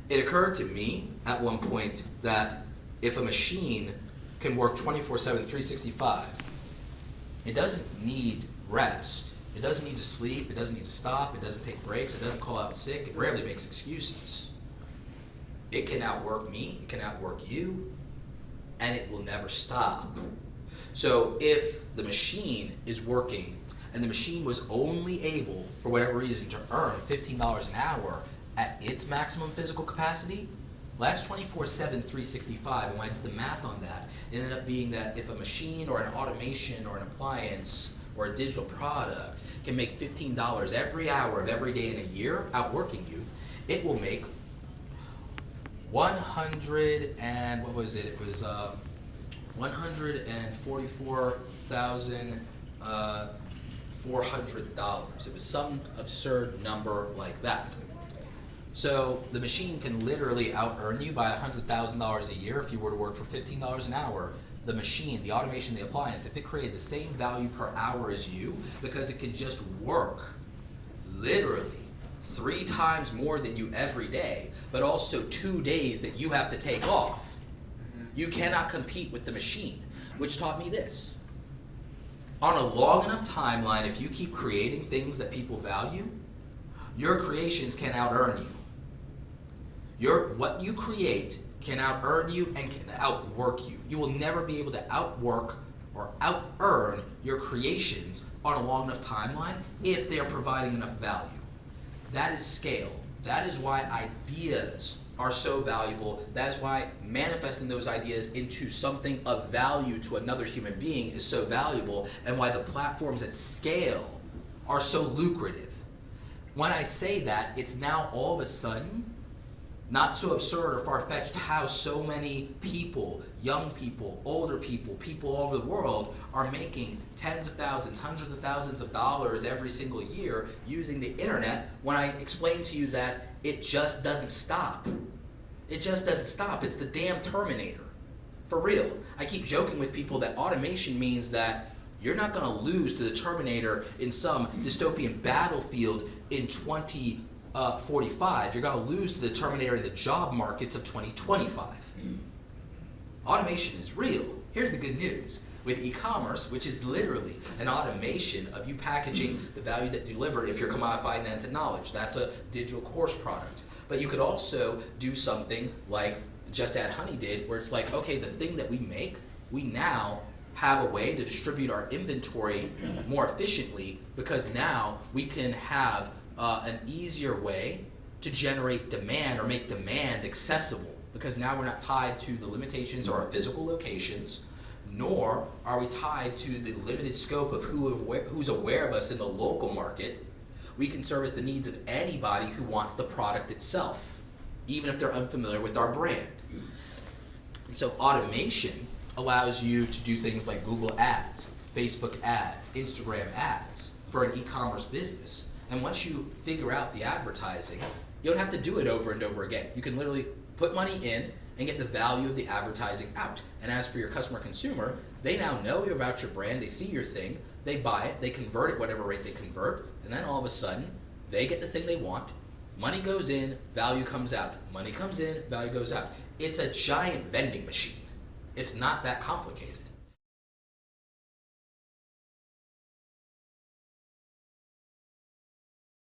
It occurred to me at one point that if a machine can work 24/7, 365, it doesn't need rest. It doesn't need to sleep. It doesn't need to stop. It doesn't take breaks. It doesn't call out sick. It rarely makes excuses. It can outwork me. It can outwork you. And it will never stop. So if the machine is working and the machine was only able, for whatever reason, to earn $15 an hour at its maximum physical capacity, last 24/7, 365, and when I did the math on that, it ended up being that if a machine or an automation or an appliance or a digital product can make $15 every hour of every day in a year outworking you, it will make 100 and what was it? It was $144,400. It was some absurd number like that. So the machine can literally out-earn you by $100,000 a year if you were to work for $15 an hour. The machine, the automation, the appliance, if it created the same value per hour as you, because it can just work literally 3 times more than you every day, but also 2 days that you have to take off. You cannot compete with the machine, which taught me this. On a long enough timeline, if you keep creating things that people value, your creations can out-earn you. What you create can out-earn you and can outwork you. You will never be able to outwork or out-earn your creations on a long enough timeline if they are providing enough value. That is scale. That is why ideas are so valuable. That is why manifesting those ideas into something of value to another human being is so valuable, and why the platforms at scale are so lucrative. When I say that, it's now all of a sudden not so absurd or far-fetched how so many people, young people, older people, people all over the world are making tens of thousands, hundreds of thousands of dollars every single year using the internet, when I explain to you that it just doesn't stop. It just doesn't stop. It's the damn Terminator. For real. I keep joking with people that automation means that you're not going to lose to the Terminator in some dystopian battlefield in 2045. You're going to lose to the Terminator in the job markets of 2025. Automation is real. Here's the good news. With e-commerce, which is literally an automation of you packaging the value that you deliver if you're commodifying that into knowledge. That's a digital course product. But you could also do something like Just Add Honey did, where it's like, okay, the thing that we make, we now have a way to distribute our inventory more efficiently, because now we can have an easier way to generate demand or make demand accessible, because now we're not tied to the limitations of our physical locations, nor are we tied to the limited scope of who's aware of us in the local market. We can service the needs of anybody who wants the product itself, even if they're unfamiliar with our brand. And so automation allows you to do things like Google Ads, Facebook ads, Instagram ads for an e-commerce business. And once you figure out the advertising, you don't have to do it over and over again. You can literally put money in and get the value of the advertising out. And as for your customer consumer, they now know about your brand, they see your thing, they buy it, they convert at whatever rate they convert, and then all of a sudden, they get the thing they want, money goes in, value comes out. Money comes in, value goes out. It's a giant vending machine. It's not that complicated.